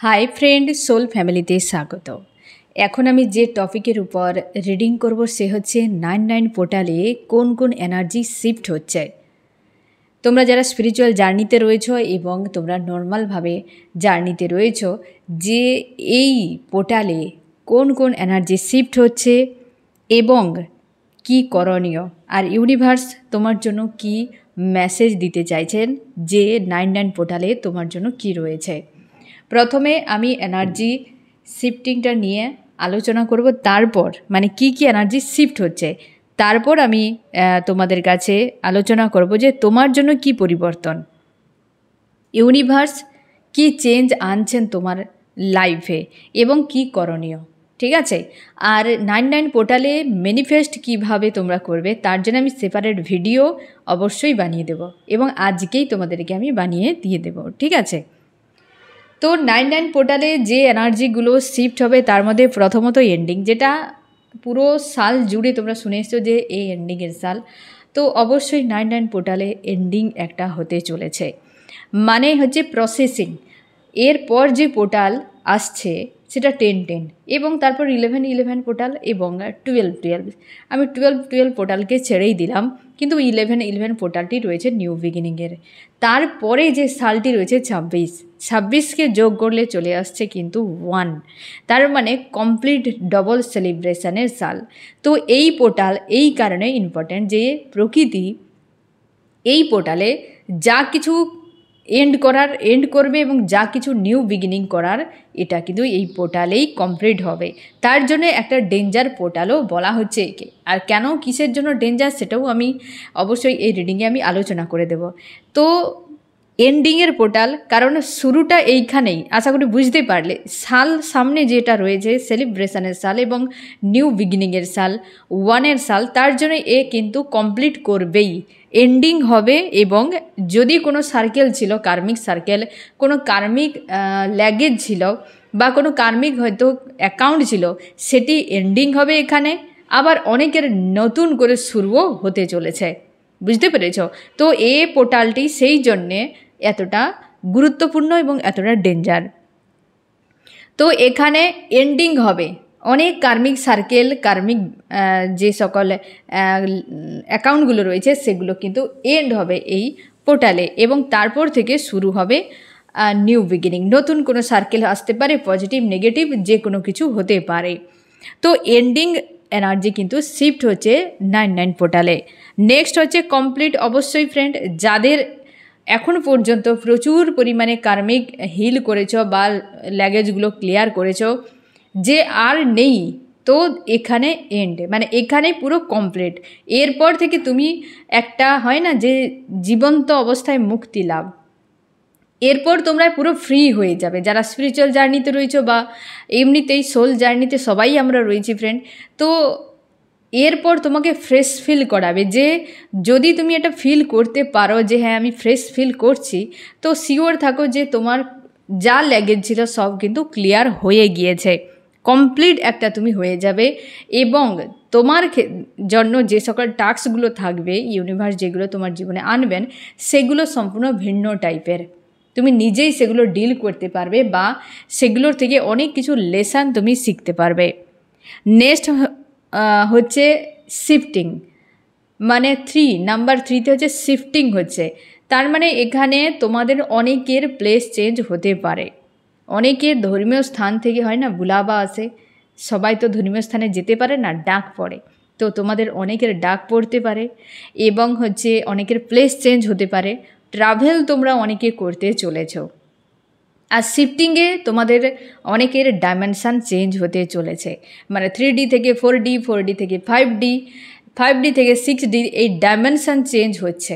Hi friend, soul ফ্যামিলিতে স্বাগত। এখন আমি যে টপিকের উপর রিডিং করব সে হচ্ছে 99 পোর্টালে কোন কোন এনার্জি শিফট হচ্ছে। তোমরা যারা স্পিরিচুয়াল জার্নিতে রয়েছো এবং তোমরা নর্মালভাবে জার্নিতে রয়েছো, যে এই পোর্টালে কোন কোন এনার্জি শিফট হচ্ছে এবং কি করণীয়, আর ইউনিভার্স তোমার জন্য কি মেসেজ দিতে চাইছেন, যে 99 পোর্টালে তোমার জন্য কি রয়েছে। প্রথমে আমি এনার্জি শিফটিংটা নিয়ে আলোচনা করব, তারপর মানে কি কি এনার্জি শিফট হচ্ছে, তারপর আমি তোমাদের কাছে আলোচনা করব যে তোমার জন্য কি পরিবর্তন, ইউনিভার্স কি চেঞ্জ আনছেন তোমার লাইফে এবং কি করণীয়। ঠিক আছে। আর 99 পোর্টালে ম্যানিফেস্ট কিভাবে তোমরা করবে তার জন্য আমি সেপারেট ভিডিও অবশ্যই বানিয়ে দেব এবং আজকেই তোমাদেরকে আমি বানিয়ে দিয়ে দেব। ঠিক আছে। তো 99 পোর্টালে যে এনার্জিগুলো শিফট হবে তার মধ্যে প্রথমত এন্ডিং, যেটা পুরো সাল জুড়ে তোমরা শুনে এসছো যে এই এন্ডিংয়ের সাল। তো অবশ্যই 99 পোর্টালে এন্ডিং একটা হতে চলেছে, মানে হচ্ছে প্রসেসিং। এরপর যে পোর্টাল আসছে সেটা 10-10 এবং তারপর 11-11 পোর্টাল এবং 12-12। আমি 12-12 পোর্টালকে ছেড়েই দিলাম, কিন্তু 11-11 পোর্টালটি রয়েছে নিউ বিগিনিংয়ের। তারপরে যে সালটি রয়েছে 26কে যোগ করলে চলে আসছে কিন্তু 1, তার মানে কমপ্লিট ডবল সেলিব্রেশনের সাল। তো এই পোর্টাল এই কারণে ইম্পর্ট্যান্ট যে প্রকৃতি এই পোর্টালে যা কিছু এন্ড করবে এবং যা কিছু নিউ বিগিনিং করার এটা কিন্তু এই পোর্টালেই কমপ্লিট হবে। তার জন্য একটা ডেঞ্জার পোর্টালও বলা হচ্ছে একে। আর কেন, কিসের জন্য ডেঞ্জার সেটাও আমি অবশ্যই এই রিডিংয়ে আমি আলোচনা করে দেব। তো এন্ডিংয়ের পোর্টাল, কারণ শুরুটা এইখানেই, আশা করি বুঝতে পারলে। সাল সামনে যেটা রয়েছে সেলিব্রেশনের সাল এবং নিউ বিগিনিংয়ের সাল, 1-এর সাল, তার জন্য এ কিন্তু কমপ্লিট করবেই, এন্ডিং হবে। এবং যদি কোনো সার্কেল ছিল, কার্মিক সার্কেল, কোনো কার্মিক ল্যাগেজ ছিল বা কোনো কার্মিক হয়তো অ্যাকাউন্ট ছিল, সেটি এন্ডিং হবে এখানে। আবার অনেকের নতুন করে শুরুও হতে চলেছে, বুঝতে পেরেছ? তো এ পোর্টালটি সেই জন্যে এতটা গুরুত্বপূর্ণ এবং এতটা ডেঞ্জার। তো এখানে এন্ডিং হবে অনেক কার্মিক সার্কেল, কার্মিক যে সকল অ্যাকাউন্টগুলো রয়েছে সেগুলো কিন্তু এন্ড হবে এই পোর্টালে এবং তারপর থেকে শুরু হবে নিউ বিগিনিং। নতুন কোনো সার্কেল আসতে পারে, পজিটিভ নেগেটিভ যে কোনো কিছু হতে পারে। তো এন্ডিং এনার্জি কিন্তু শিফট হচ্ছে 99 পোর্টালে। নেক্সট হচ্ছে কমপ্লিট। অবশ্যই ফ্রেন্ড, যাদের এখন পর্যন্ত প্রচুর পরিমাণে কার্মিক হিল করেছ বা ল্যাগেজগুলো ক্লিয়ার করেছ, যে আর নেই, তো এখানে এন্ড, মানে এখানে পুরো কমপ্লিট। এরপর থেকে তুমি একটা হয় না যে জীবন্ত অবস্থায় মুক্তি লাভ, এরপর তোমরা পুরো ফ্রি হয়ে যাবে। যারা স্পিরিচুয়াল জার্নিতে রয়েছো বা এমনিতেই সোল জার্নিতে সবাই আমরা রয়েছি ফ্রেন্ড। তো এরপর তোমাকে ফ্রেশ ফিল করাবে, যে যদি তুমি এটা ফিল করতে পারো যে হ্যাঁ আমি ফ্রেশ ফিল করছি, তো শিওর থাকো যে তোমার যা ল্যাগেজ ছিল সব কিন্তু ক্লিয়ার হয়ে গিয়েছে, কমপ্লিট একটা তুমি হয়ে যাবে। এবং তোমার জন্য যে সকল টাস্কগুলো থাকবে, ইউনিভার্স যেগুলো তোমার জীবনে আনবেন, সেগুলো সম্পূর্ণ ভিন্ন টাইপের। তুমি নিজেই সেগুলো ডিল করতে পারবে বা সেগুলোর থেকে অনেক কিছু লেসন তুমি শিখতে পারবে। নেক্সট হচ্ছে শিফটিং, মানে নাম্বার 3তে হচ্ছে শিফটিং হচ্ছে। তার মানে এখানে তোমাদের অনেকের প্লেস চেঞ্জ হতে পারে। অনেকের ধর্মীয় স্থান থেকে হয় না বুলাবা আসে, সবাই তো ধর্মীয় স্থানে যেতে পারে না, ডাক পড়ে। তো তোমাদের অনেকের ডাক পড়তে পারে এবং হচ্ছে অনেকের প্লেস চেঞ্জ হতে পারে, ট্রাভেল তোমরা অনেকে করতে চলেছ। আর শিফটিংয়ে তোমাদের অনেকের ডাইমেনশান চেঞ্জ হতে চলেছে, মানে 3D থেকে 4D, 4D থেকে 5D, 5D থেকে 6D, এই ডাইমেনশান চেঞ্জ হচ্ছে।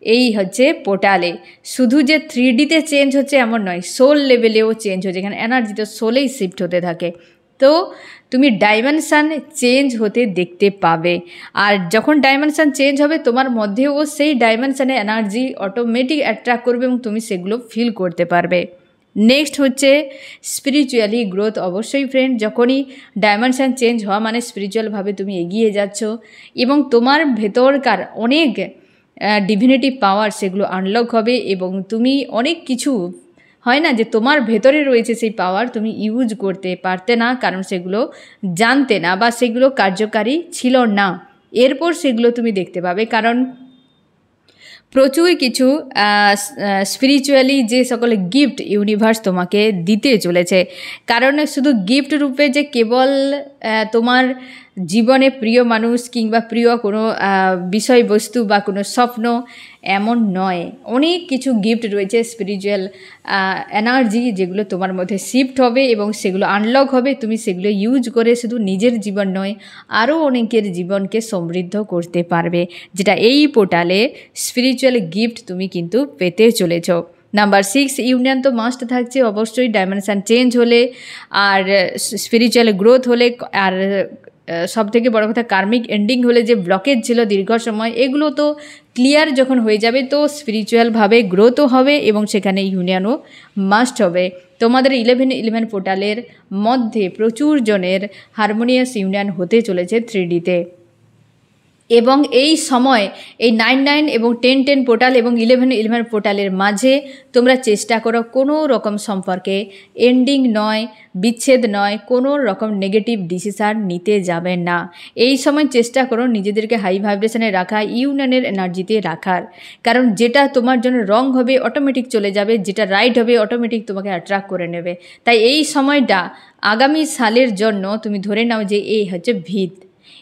এই হচ্ছে পোর্টালে। শুধু যে 3Dতে চেঞ্জ হচ্ছে এমন নয়, সোল লেভেলেও চেঞ্জ হচ্ছে। এখানে এনার্জি তো সোলেই শিফট হতে থাকে। তো তুমি ডাইমেনশান চেঞ্জ হতে দেখতে পাবে। আর যখন ডাইমেনশান চেঞ্জ হবে তোমার মধ্যেও সেই ডাইমেনশানে এনার্জি অটোমেটিক অ্যাট্রাক্ট করবে এবং তুমি সেগুলো ফিল করতে পারবে। নেক্সট হচ্ছে স্পিরিচুয়ালি গ্রোথ। অবশ্যই ফ্রেন্ড, যখনই ডাইমেনশান চেঞ্জ হওয়া মানে স্পিরিচুয়ালভাবে তুমি এগিয়ে যাচ্ছ এবং তোমার ভেতরকার অনেক ডিভিনিটি পাওয়ার সেগুলো আনলক হবে এবং তুমি অনেক কিছু হয় না যে তোমার ভেতরে রয়েছে সেই পাওয়ার, তুমি ইউজ করতে পারতে না, কারণ সেগুলো জানতে না বা সেগুলো কার্যকারী ছিল না। এরপর সেগুলো তুমি দেখতে পাবে, কারণ প্রচুর কিছু স্পিরিচুয়ালি যে সকল গিফট ইউনিভার্স তোমাকে দিতে চলেছে। কারণ শুধু গিফট রূপে যে কেবল তোমার জীবনে প্রিয় মানুষ কিংবা প্রিয় কোনো বিষয়বস্তু বা কোনো স্বপ্ন এমন নয়, অনেক কিছু গিফট রয়েছে স্পিরিচুয়াল এনার্জি যেগুলো তোমার মধ্যে শিফট হবে এবং সেগুলো আনলক হবে। তুমি সেগুলো ইউজ করে শুধু নিজের জীবন নয়, আরও অনেকের জীবনকে সমৃদ্ধ করতে পারবে, যেটা এই পোর্টালে স্পিরিচুয়াল গিফট তুমি কিন্তু পেতে চলেছ। নাম্বার 6 ইউনিয়ন তো মাস্ট থাকছে অবশ্যই, ডাইমেনশান চেঞ্জ হলে আর স্পিরিচুয়াল গ্রোথ হলে, আর সব থেকে বড় কথা কার্মিক এন্ডিং হলে যে ব্লকেজ ছিল দীর্ঘ সময়, এগুলো তো ক্লিয়ার যখন হয়ে যাবে, তো স্পিরিচুয়ালভাবে গ্রোথও হবে এবং সেখানে ইউনিয়নও মাস্ট হবে। তোমাদের 11-11 পোর্টালের মধ্যে প্রচুর জনের হারমোনিয়াস ইউনিয়ন হতে চলেছে 3Dতে। এবং এই সময় এই 9-9 এবং 10-10 পোর্টাল এবং 11-11 পোর্টালের মাঝে তোমরা চেষ্টা করো কোনো রকম সম্পর্কে এন্ডিং নয়, বিচ্ছেদ নয়, কোনো রকম নেগেটিভ ডিসিশান নিতে যাবে না। এই সময় চেষ্টা করো নিজেদেরকে হাই ভাইব্রেশনে রাখা, ইউনিয়নের এনার্জিতে রাখার, কারণ যেটা তোমার জন্য রং হবে অটোমেটিক চলে যাবে, যেটা রাইট হবে অটোমেটিক তোমাকে অ্যাট্রাক্ট করে নেবে। তাই এই সময়টা আগামী সালের জন্য তুমি ধরে নাও যে এই হচ্ছে ভিত।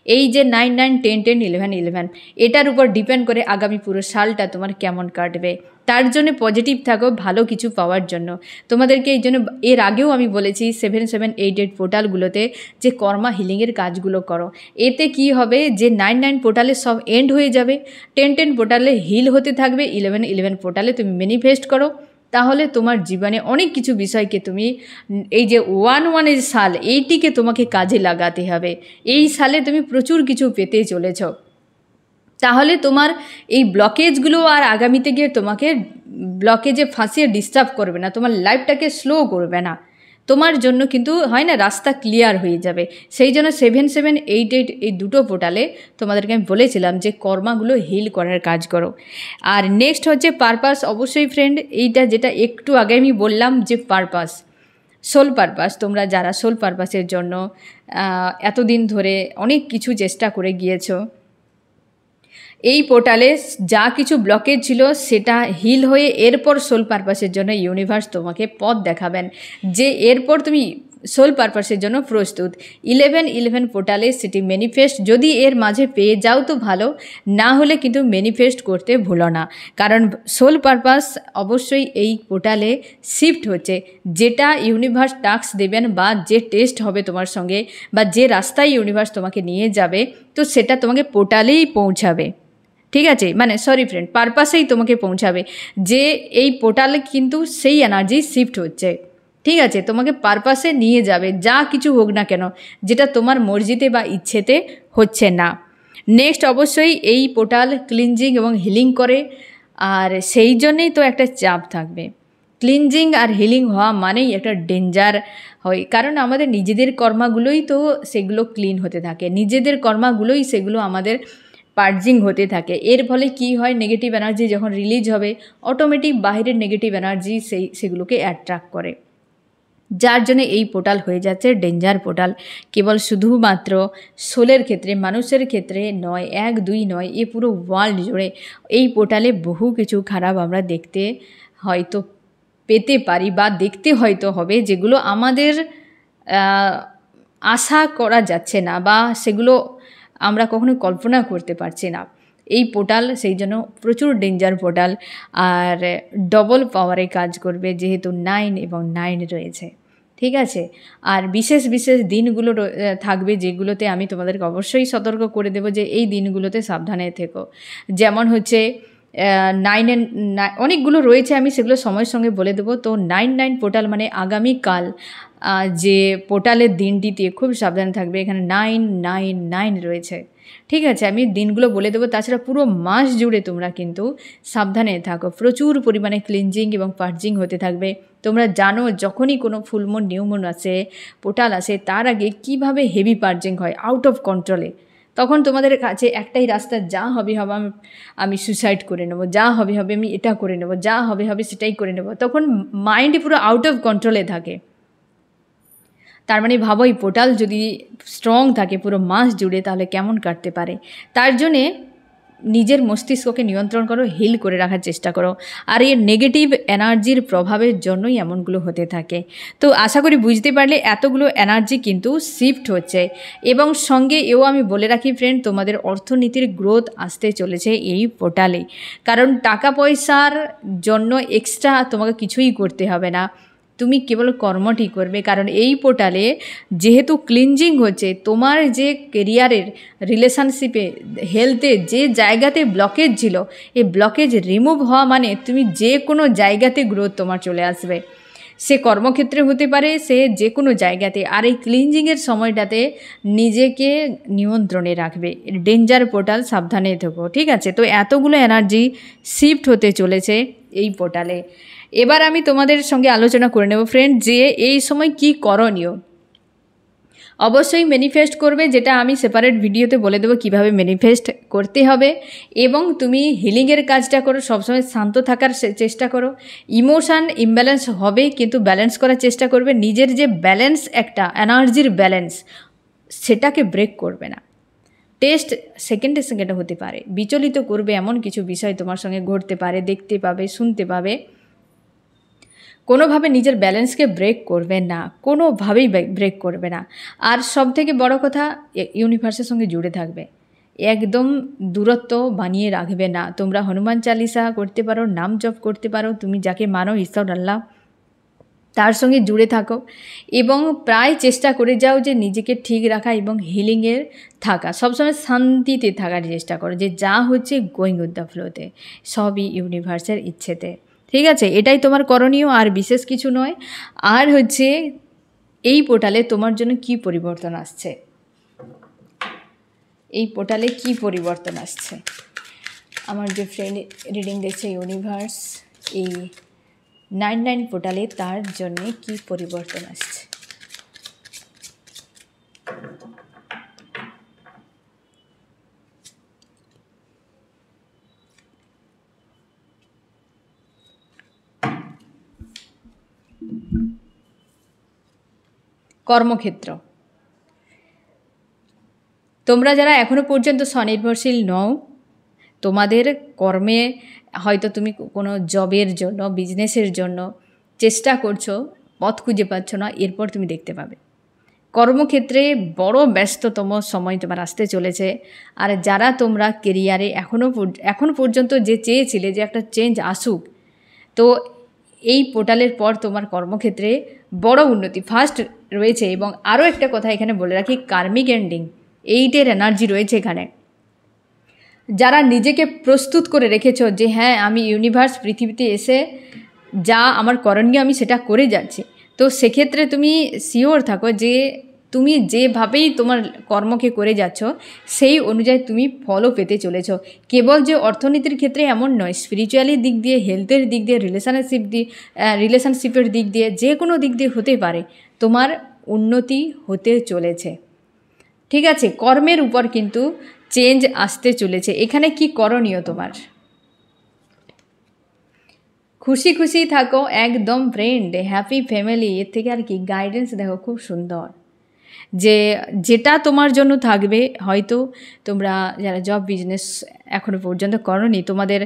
এই যে 9-9, 10-10, 11-11 এটার উপর ডিপেন্ড করে আগামী পুরো সালটা তোমার কেমন কাটবে। তার জন্য পজিটিভ থাকো ভালো কিছু পাওয়ার জন্য। তোমাদেরকে এই জন্য এর আগেও আমি বলেছি 7-7-8-8 পোর্টালগুলোতে যে কর্মা হিলিংয়ের কাজগুলো করো। এতে কি হবে যে 9-9 পোর্টালে সব এন্ড হয়ে যাবে, 10-10 পোর্টালে হিল হতে থাকবে, 11-11 পোর্টালে তুমি ম্যানিফেস্ট করো। তাহলে তোমার জীবনে অনেক কিছু বিষয়কে তুমি এই যে 1-1 সাল এইটিকে তোমাকে কাজে লাগাতে হবে। এই সালে তুমি প্রচুর কিছু পেতে চলেছ। তাহলে তোমার এই ব্লকেজগুলো আর আগামীতে গিয়ে তোমাকে ব্লকেজে ফাঁসিয়ে ডিস্টার্ব করবে না, তোমার লাইফটাকে স্লো করবে না, তোমার জন্য কিন্তু হয় না রাস্তা ক্লিয়ার হয়ে যাবে। সেই জন্য 7-7-8-8 এই দুটো পোর্টালে তোমাদেরকে আমি বলেছিলাম যে কর্মাগুলো হিল করার কাজ করো। আর নেক্সট হচ্ছে পারপাস। অবশ্যই ফ্রেন্ড, এইটা যেটা একটু আগে আমি বললাম যে পারপাস, সোল পারপাস, তোমরা যারা সোল পারপাসের জন্য এতদিন ধরে অনেক কিছু চেষ্টা করে গিয়েছো, এই পোর্টালে যা কিছু ব্লকেজ ছিল সেটা হিল হয়ে এরপর সোল পারপাসের জন্য ইউনিভার্স তোমাকে পথ দেখাবেন যে এরপর তুমি সোল পারপাসের জন্য প্রস্তুত। 11-11 পোর্টালে সেটি ম্যানিফেস্ট যদি এর মাঝে পেয়ে যাও তো ভালো, না হলে কিন্তু ম্যানিফেস্ট করতে ভুলো না, কারণ সোল পারপাস অবশ্যই এই পোর্টালে শিফট হচ্ছে। যেটা ইউনিভার্স টাস্ক দেবেন বা যে টেস্ট হবে তোমার সঙ্গে বা যে রাস্তায় ইউনিভার্স তোমাকে নিয়ে যাবে, তো সেটা তোমাকে পোর্টালেই পৌঁছাবে। ঠিক আছে, মানে সরি ফ্রেন্ড, পারপাসেই তোমাকে পৌঁছাবে যে এই পোর্টালে কিন্তু সেই এনার্জি শিফট হচ্ছে। ঠিক আছে, তোমাকে পারপাসে নিয়ে যাবে যা কিছু হোক না কেন, যেটা তোমার মর্জিতে বা ইচ্ছেতে হচ্ছে না। নেক্সট অবশ্যই এই পোর্টাল ক্লিনজিং এবং হিলিং করে, আর সেই জন্যেই তো একটা চাপ থাকবে। ক্লিনজিং আর হিলিং হওয়া মানেই একটা ডেঞ্জার হয়, কারণ আমাদের নিজেদের কর্মাগুলোই তো সেগুলো ক্লিন হতে থাকে, নিজেদের কর্মাগুলোই সেগুলো আমাদের পার্জিং হতে থাকে। এর ফলে কি হয়, নেগেটিভ এনার্জি যখন রিলিজ হবে অটোমেটিক বাইরের নেগেটিভ এনার্জি সেগুলোকে অ্যাট্রাক্ট করে, যার জন্য এই পোর্টাল হয়ে যাচ্ছে ডেঞ্জার পোর্টাল। কেবল শুধুমাত্র সোলের ক্ষেত্রে, মানুষের ক্ষেত্রে নয়, 1-2 নয়, এ পুরো ওয়ার্ল্ড জুড়ে এই পোর্টালে বহু কিছু খারাপ আমরা দেখতে হয়তো পেতে পারি বা দেখতে হয়তো হবে, যেগুলো আমাদের আশা করা যাচ্ছে না বা সেগুলো আমরা কখনো কল্পনা করতে পারছি না। এই পোর্টাল সেই জন্য প্রচুর ডেঞ্জার পোর্টাল, আর ডবল পাওয়ারে কাজ করবে যেহেতু 9 এবং 9 রয়েছে। ঠিক আছে, আর বিশেষ বিশেষ দিনগুলো থাকবে যেগুলোতে আমি তোমাদেরকে অবশ্যই সতর্ক করে দেবো যে এই দিনগুলোতে সাবধানে থেকো। যেমন হচ্ছে 9 অনেকগুলো রয়েছে, আমি সেগুলো সময়ের সঙ্গে বলে দেবো। তো 9-9 পোর্টাল মানে আগামীকাল যে পোর্টালের দিনটিতে খুব সাবধানে থাকবে। এখানে 9-9-9 রয়েছে। ঠিক আছে, আমি দিনগুলো বলে দেবো। তাছাড়া পুরো মাস জুড়ে তোমরা কিন্তু সাবধানে থাকো, প্রচুর পরিমাণে ক্লিনজিং এবং পার্জিং হতে থাকবে। তোমরা জানো যখনই কোনো ফুলমুন নিউমুন আসে, পোর্টাল আসে, তার আগে কিভাবে হেভি পার্জিং হয় আউট অফ কন্ট্রোলে। তখন তোমাদের কাছে একটাই রাস্তা, যা হবে হবে আমি সুসাইড করে নেব, যা হবে হবে আমি এটা করে নেব, যা হবে হবে সেটাই করে নেব। তখন মাইন্ড পুরো আউট অফ কন্ট্রোলে থাকে। তার মানে ভাবো এই পোর্টাল যদি স্ট্রং থাকে পুরো মাস জুড়ে তাহলে কেমন কাটতে পারে। তার জন্যে নিজের মস্তিষ্ককে নিয়ন্ত্রণ করো, হিল করে রাখার চেষ্টা করো। আর এই নেগেটিভ এনার্জির প্রভাবের জন্যই এমনগুলো হতে থাকে। তো আশা করি বুঝতে পারলে এতগুলো এনার্জি কিন্তু শিফট হচ্ছে। এবং সঙ্গে এও আমি বলে রাখি ফ্রেন্ড, তোমাদের অর্থনীতির গ্রোথ আসতে চলেছে এই পোর্টালে। কারণ টাকা পয়সার জন্য এক্সট্রা তোমাকে কিছুই করতে হবে না, তুমি কেবল কর্মটি করবে। কারণ এই পোর্টালে যেহেতু ক্লিনজিং হচ্ছে, তোমার যে কেরিয়ারের, রিলেশনশিপে, হেলথে যে জায়গাতে ব্লকেজ ছিল, এই ব্লকেজ রিমুভ হওয়া মানে তুমি যে কোনো জায়গাতে গ্রোথ তোমার চলে আসবে। সে কর্মক্ষেত্রে হতে পারে, সে যে কোনো জায়গাতে। আর এই ক্লিনজিংয়ের সময়টাতে নিজেকে নিয়ন্ত্রণে রাখবে। ডেঞ্জার পোর্টাল, সাবধানে থেকো, ঠিক আছে? তো এতগুলো এনার্জি শিফট হতে চলেছে এই পোর্টালে। এবার আমি তোমাদের সঙ্গে আলোচনা করে নেব ফ্রেন্ড যে এই সময় কি করণীয়। অবশ্যই ম্যানিফেস্ট করবে, যেটা আমি সেপারেট ভিডিওতে বলে দেবো কীভাবে ম্যানিফেস্ট করতে হবে। এবং তুমি হিলিংয়ের কাজটা করো, সবসময় শান্ত থাকার চেষ্টা করো। ইমোশান ইমব্যালেন্স হবে, কিন্তু ব্যালেন্স করার চেষ্টা করবে। নিজের যে ব্যালেন্স, একটা এনার্জির ব্যালেন্স, সেটাকে ব্রেক করবে না। টেস্ট সেকেন্ডে সেকেন্ডে হতে পারে, বিচলিত করবে এমন কিছু বিষয় তোমার সঙ্গে ঘটতে পারে, দেখতে পাবে, শুনতে পাবে। কোনোভাবে নিজের ব্যালেন্সকে ব্রেক করবে না, কোনোভাবেই ব্রেক করবে না। আর সবথেকে বড় কথা, ইউনিভার্সের সঙ্গে জুড়ে থাকবে, একদম দূরত্ব বানিয়ে রাখবে না। তোমরা হনুমান চালিসা করতে পারো, নাম জপ করতে পারো, তুমি যাকে মানো ঈশ্বর আল্লাহ, তার সঙ্গে জুড়ে থাকো। এবং প্রায় চেষ্টা করে যাও যে নিজেকে ঠিক রাখা এবং হিলিংয়ের থাকা, সবসময় শান্তিতে থাকার চেষ্টা করো, যে যা হচ্ছে গোয়িং উইথ দ্য ফ্লোতে, সবই ইউনিভার্সের ইচ্ছেতে, ঠিক আছে? এটাই তোমার করণীয়, আর বিশেষ কিছু নয়। আর হচ্ছে এই পোর্টালে তোমার জন্য কি পরিবর্তন আসছে, এই পোর্টালে কি পরিবর্তন আসছে। আমার যে ফ্রেন্ড রিডিং দেখছে ইউনিভার্স, এই 99 পোর্টালে তার জন্যে কি পরিবর্তন আসছে। কর্মক্ষেত্র, তোমরা যারা এখনও পর্যন্ত স্বনির্ভরশীল নও, তোমাদের কর্মে হয়তো তুমি কোনো জবের জন্য, বিজনেসের জন্য চেষ্টা করছো, পথ খুঁজে পাচ্ছ না, এরপর তুমি দেখতে পাবে কর্মক্ষেত্রে বড় ব্যস্ততম সময় তোমার আসতে চলেছে। আর যারা তোমরা কেরিয়ারে এখন পর্যন্ত যে চেয়েছিলে যে একটা চেঞ্জ আসুক, তো এই পোর্টালের পর তোমার কর্মক্ষেত্রে বড় উন্নতি ফার্স্ট রয়েছে। এবং আরও একটা কথা এখানে বলে রাখি, কার্মিক এন্ডিং 8-এর এনার্জি রয়েছে এখানে। যারা নিজেকে প্রস্তুত করে রেখেছো যে হ্যাঁ আমি ইউনিভার্স পৃথিবীতে এসে যা আমার করণীয় আমি সেটা করে যাচ্ছি, তো সেক্ষেত্রে তুমি শিওর থাকো যে তুমি যেভাবেই তোমার কর্মকে করে যাচ্ছ সেই অনুযায়ী তুমি ফলও পেতে চলেছ। কেবল যে অর্থনীতির ক্ষেত্রে এমন নয়, স্পিরিচুয়ালি দিক দিয়ে, হেলথের দিক দিয়ে, রিলেশনশিপের দিক দিয়ে, যে কোনো দিক দিয়ে হতে পারে তোমার উন্নতি হতে চলেছে, ঠিক আছে? কর্মের উপর কিন্তু চেঞ্জ আসতে চলেছে। এখানে কি করণীয় তোমার? খুশি খুশি থাকো একদম ফ্রেন্ড, হ্যাপি ফ্যামিলি, এর থেকে আর কি। গাইডেন্স দেখো খুব সুন্দর, যে যেটা তোমার জন্য থাকবে। হয়তো তোমরা যারা জব বিজনেস এখনও পর্যন্ত করোনি, তোমাদের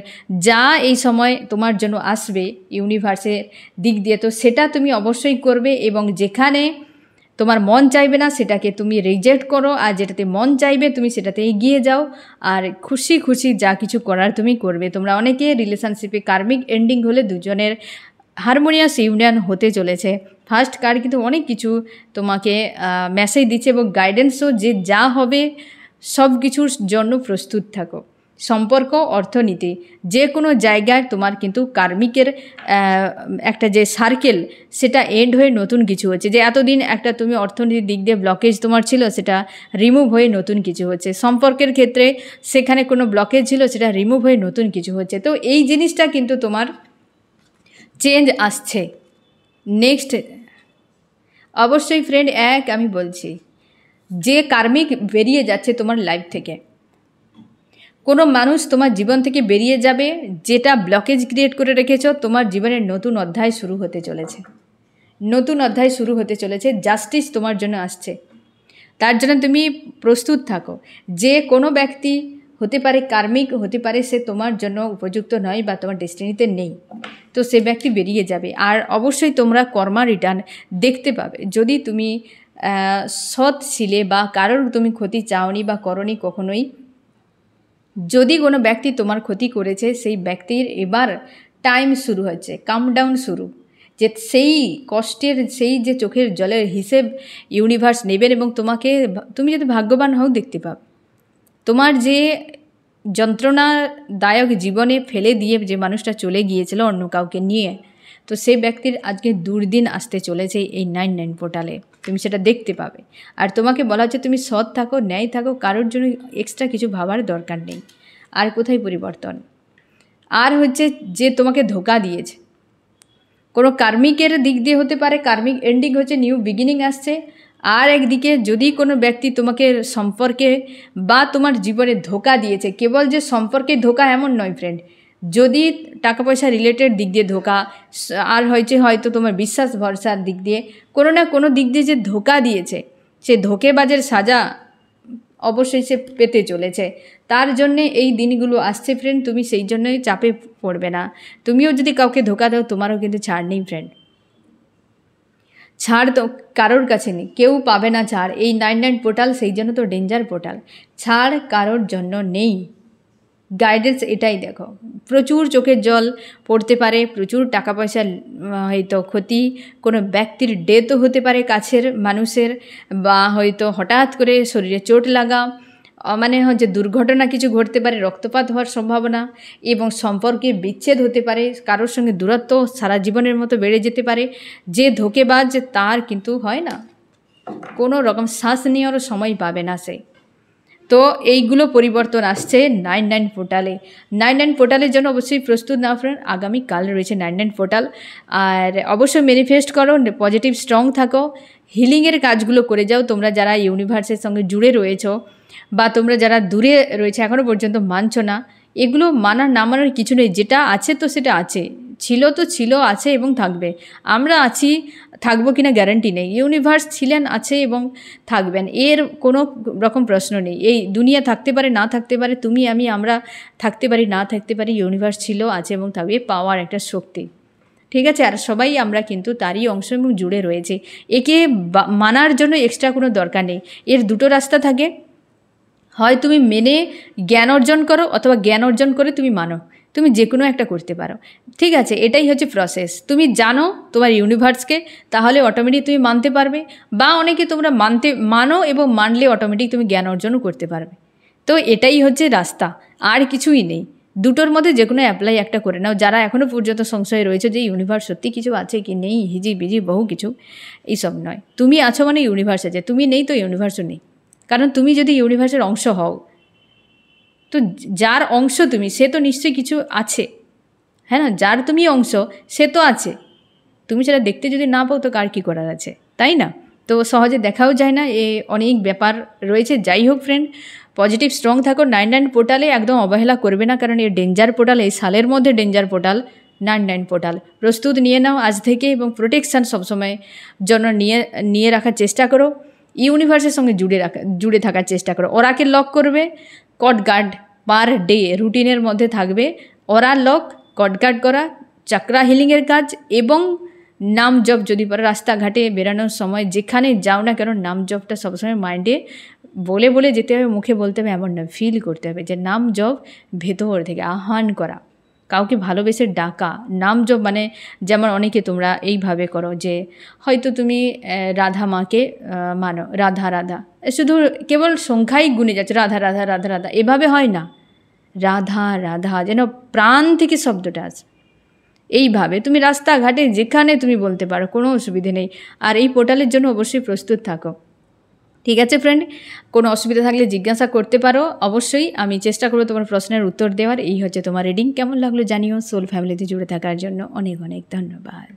যা এই সময় তোমার জন্য আসবে ইউনিভার্সের দিক দিয়ে, তো সেটা তুমি অবশ্যই করবে। এবং যেখানে তোমার মন চাইবে না সেটাকে তুমি রিজেক্ট করো, আর যেটাতে মন চাইবে তুমি সেটাতে এগিয়ে যাও। আর খুশি খুশি যা কিছু করার তুমি করবে। তোমরা অনেকে রিলেশনশিপে কার্মিক এন্ডিং হলে দুজনের হারমোনিয়াস ইউনিয়ন হতে চলেছে। ফার্স্ট কার্ড কিন্তু অনেক কিছু তোমাকে মেসেজ দিচ্ছে এবং গাইডেন্সও, যে যা হবে সব কিছুর জন্য প্রস্তুত থাকো। সম্পর্ক, অর্থনীতি, যে কোনো জায়গায় তোমার কিন্তু কার্মিকের একটা যে সার্কেল সেটা এন্ড হয়ে নতুন কিছু হচ্ছে। যে এতদিন একটা তুমি অর্থনীতির দিক দিয়ে ব্লকেজ তোমার ছিল, সেটা রিমুভ হয়ে নতুন কিছু হচ্ছে। সম্পর্কের ক্ষেত্রে সেখানে কোনো ব্লকেজ ছিল, সেটা রিমুভ হয়ে নতুন কিছু হচ্ছে। তো এই জিনিসটা কিন্তু তোমার চেঞ্জ আসছে। নেক্সট অবশ্যই ফ্রেন্ড, আমি বলছি যে কার্মিক বেরিয়ে যাচ্ছে তোমার লাইফ থেকে, কোনো মানুষ তোমার জীবন থেকে বেরিয়ে যাবে যেটা ব্লকেজ ক্রিয়েট করে রেখেছো। তোমার জীবনের নতুন অধ্যায় শুরু হতে চলেছে, নতুন অধ্যায় শুরু হতে চলেছে। জাস্টিস তোমার জন্য আসছে, তার জন্য তুমি প্রস্তুত থাকো। যে কোনো ব্যক্তি হতে পারে কার্মিক, হতে পারে সে তোমার জন্য উপযুক্ত নয় বা তোমার ডেস্টিনিতে নেই, তো সে ব্যক্তি বেরিয়ে যাবে। আর অবশ্যই তোমরা কর্মা রিটার্ন দেখতে পাবে। যদি তুমি সৎ ছিলে বা কারোর তুমি ক্ষতি চাওনি বা করনি কখনোই, যদি কোনো ব্যক্তি তোমার ক্ষতি করেছে, সেই ব্যক্তির এবার টাইম শুরু হচ্ছে, কামডাউন শুরু, যে সেই কষ্টের, সেই যে চোখের জলের হিসেব ইউনিভার্স নেবেন এবং তোমাকে, তুমি যদি ভাগ্যবান হও দেখতে পাবে। তোমার যে যন্ত্রণাদায়ক জীবনে ফেলে দিয়ে যে মানুষটা চলে গিয়েছিল অন্য কাউকে নিয়ে, তো সেই ব্যক্তির আজকে দুর্দিন আসতে চলেছে এই 99 পোর্টালে, তুমি সেটা দেখতে পাবে। আর তোমাকে বলা হচ্ছে তুমি সৎ থাকো, ন্যায় থাকো, কারোর জন্য এক্সট্রা কিছু ভাবার দরকার নেই। আর কোথায় পরিবর্তন? আর হচ্ছে যে তোমাকে ধোকা দিয়েছে, কোনো কার্মিকের দিক দিয়ে হতে পারে, কার্মিক এন্ডিং হচ্ছে, নিউ বিগিনিং আসছে। আর একদিকে যদি কোনো ব্যক্তি তোমাকে সম্পর্কে বা তোমার জীবনে ধোকা দিয়েছে, কেবল যে সম্পর্কে ধোকা এমন নয় ফ্রেন্ড, যদি টাকা পয়সা রিলেটেড দিক দিয়ে ধোকা, আর হয়তো তোমার বিশ্বাস ভরসার দিক দিয়ে কোনো না কোনো দিক দিয়ে যে ধোকা দিয়েছে, সে ধোঁকেবাজের সাজা অবশ্যই সে পেতে চলেছে। তার জন্যে এই দিনগুলো আসছে ফ্রেন্ড, তুমি সেই জন্যই চাপে পড়বে না। তুমিও যদি কাউকে ধোকা দাও, তোমারও কিন্তু ছাড় নেই ফ্রেন্ড, ছাড় তো কারোর কাছে নেই, কেউ পাবে না ছাড়। এই 99 পোর্টাল সেই জন্য তো ডেঞ্জার পোর্টাল, ছাড় কারোর জন্য নেই। গাইডেন্স এটাই দেখো, প্রচুর চোখের জল পড়তে পারে, প্রচুর টাকা পয়সা হয়তো ক্ষতি, কোনো ব্যক্তির ডেথও হতে পারে কাছের মানুষের, বা হয়তো হঠাৎ করে শরীরে চোট লাগা, মানে হচ্ছে দুর্ঘটনা কিছু ঘটতে পারে, রক্তপাত হওয়ার সম্ভাবনা, এবং সম্পর্কে বিচ্ছেদ হতে পারে, কারোর সঙ্গে দূরত্ব সারা জীবনের মতো বেড়ে যেতে পারে। যে ধোঁকেবাজ তার কিন্তু হয় না, কোনো রকম শ্বাস নেওয়ারও সময় পাবে না সে। তো এইগুলো পরিবর্তন আসছে 99 পোর্টালে। 99 পোর্টালের জন্য অবশ্যই প্রস্তুত নাও ফ্রেন্ড, আগামীকাল রয়েছে 99 পোর্টাল। আর অবশ্যই ম্যানিফেস্ট করো, পজিটিভ স্ট্রং থাকো, হিলিংয়ের কাজগুলো করে যাও। তোমরা যারা ইউনিভার্সের সঙ্গে জুড়ে রয়েছো বা তোমরা যারা দূরে রয়েছে এখনও পর্যন্ত মানছো না, এগুলো মানার না মানার কিছু নেই, যেটা আছে তো সেটা আছে, ছিল তো ছিল, আছে এবং থাকবে। আমরা আছি, থাকবো কিনা গ্যারান্টি নেই, ইউনিভার্স ছিলেন, আছে এবং থাকবেন, এর কোনো রকম প্রশ্ন নেই। এই দুনিয়া থাকতে পারে, না থাকতে পারে, তুমি আমি আমরা থাকতে পারি, না থাকতে পারি, ইউনিভার্স ছিল, আছে এবং থাকবে, পাওয়ার একটা শক্তি, ঠিক আছে। আর সবাই আমরা কিন্তু তারই অংশ এবং জুড়ে রয়েছে। একে মানার জন্য এক্সট্রা কোনো দরকার নেই। এর দুটো রাস্তা থাকে, হয় তুমি মেনে জ্ঞান অর্জন করো, অথবা জ্ঞান অর্জন করে তুমি মানো, তুমি যে কোনো একটা করতে পারো, ঠিক আছে। এটাই হচ্ছে প্রসেস। তুমি জানো তোমার ইউনিভার্সকে, তাহলে অটোমেটিক তুমি মানতে পারবে, বা অনেকে তোমরা মানো এবং মানলে অটোমেটিক তুমি জ্ঞান অর্জনও করতে পারবে। তো এটাই হচ্ছে রাস্তা, আর কিছুই নেই। দুটোর মধ্যে যে কোনো অ্যাপ্লাই একটা করে নাও। যারা এখনও পর্যন্ত সংশয় রয়েছে যে ইউনিভার্স সত্যি কিছু আছে কি নেই, হিজি বিজি বহু কিছু, এইসব নয়। তুমি আছো মানে ইউনিভার্স আছে, তুমি নেই তো ইউনিভার্সও নেই। কারণ তুমি যদি ইউনিভার্সের অংশ হও, তো যার অংশ তুমি, সে তো নিশ্চয়ই কিছু আছে, হ্যাঁ না? যার তুমি অংশ সে তো আছে, তুমি সেটা দেখতে যদি না পাও তো কার কী করার আছে, তাই না? তো সহজে দেখাও যায় না, অনেক ব্যাপার রয়েছে। যাই হোক ফ্রেন্ড, পজিটিভ স্ট্রং থাকো। 99 পোর্টালে একদম অবহেলা করবে না, কারণ এই ডেঞ্জার পোর্টাল, এই সালের মধ্যে ডেঞ্জার পোর্টাল 99 পোর্টাল। প্রস্তুত নিয়ে নাও আজ থেকে, এবং প্রোটেকশান সবসময় জন্য নিয়ে রাখার চেষ্টা করো। ইউনিভার্সের সঙ্গে জুড়ে থাকার চেষ্টা করো। ওরাকে লক করবে, কড গার্ড পার ডে রুটিনের মধ্যে থাকবে, ওরা লক, কড গার্ড করা, চাকরা হিলিংয়ের কাজ, এবং নাম জপ যদি পারো, রাস্তাঘাটে বেরানোর সময় যেখানে যাও না কেন, নাম জপটা সবসময় মাইন্ডে বলে বলে যেতে হবে, মুখে বলতে হবে এমন না, ফিল করতে হবে যে নাম জপ ভেতর থেকে আহ্বান করা, কাউকে ভালোবেসে ডাকা। নাম জপ মানে যেমন অনেকে তোমরা এইভাবে করো যে হয়তো তুমি রাধা মাকে মানো, রাধা রাধা, শুধু কেবল সংখ্যাই গুনে যাচ্ছে, রাধা রাধা রাধা রাধা, এভাবে হয় না। রাধা রাধা যেন প্রাণ থেকে শব্দটা আছে, এইভাবে তুমি রাস্তাঘাটে যেখানে তুমি বলতে পারো, কোনো অসুবিধে নেই। আর এই পোর্টালের জন্য অবশ্যই প্রস্তুত থাকো, ঠিক আছে ফ্রেন্ড? কোনো অসুবিধা থাকলে জিজ্ঞাসা করতে পারো, অবশ্যই আমি চেষ্টা করবো তোমার প্রশ্নের উত্তর দেওয়ার। এই হচ্ছে তোমার রিডিং, কেমন লাগলো জানিও। সোল ফ্যামিলিতে জুড়ে থাকার জন্য অনেক অনেক ধন্যবাদ।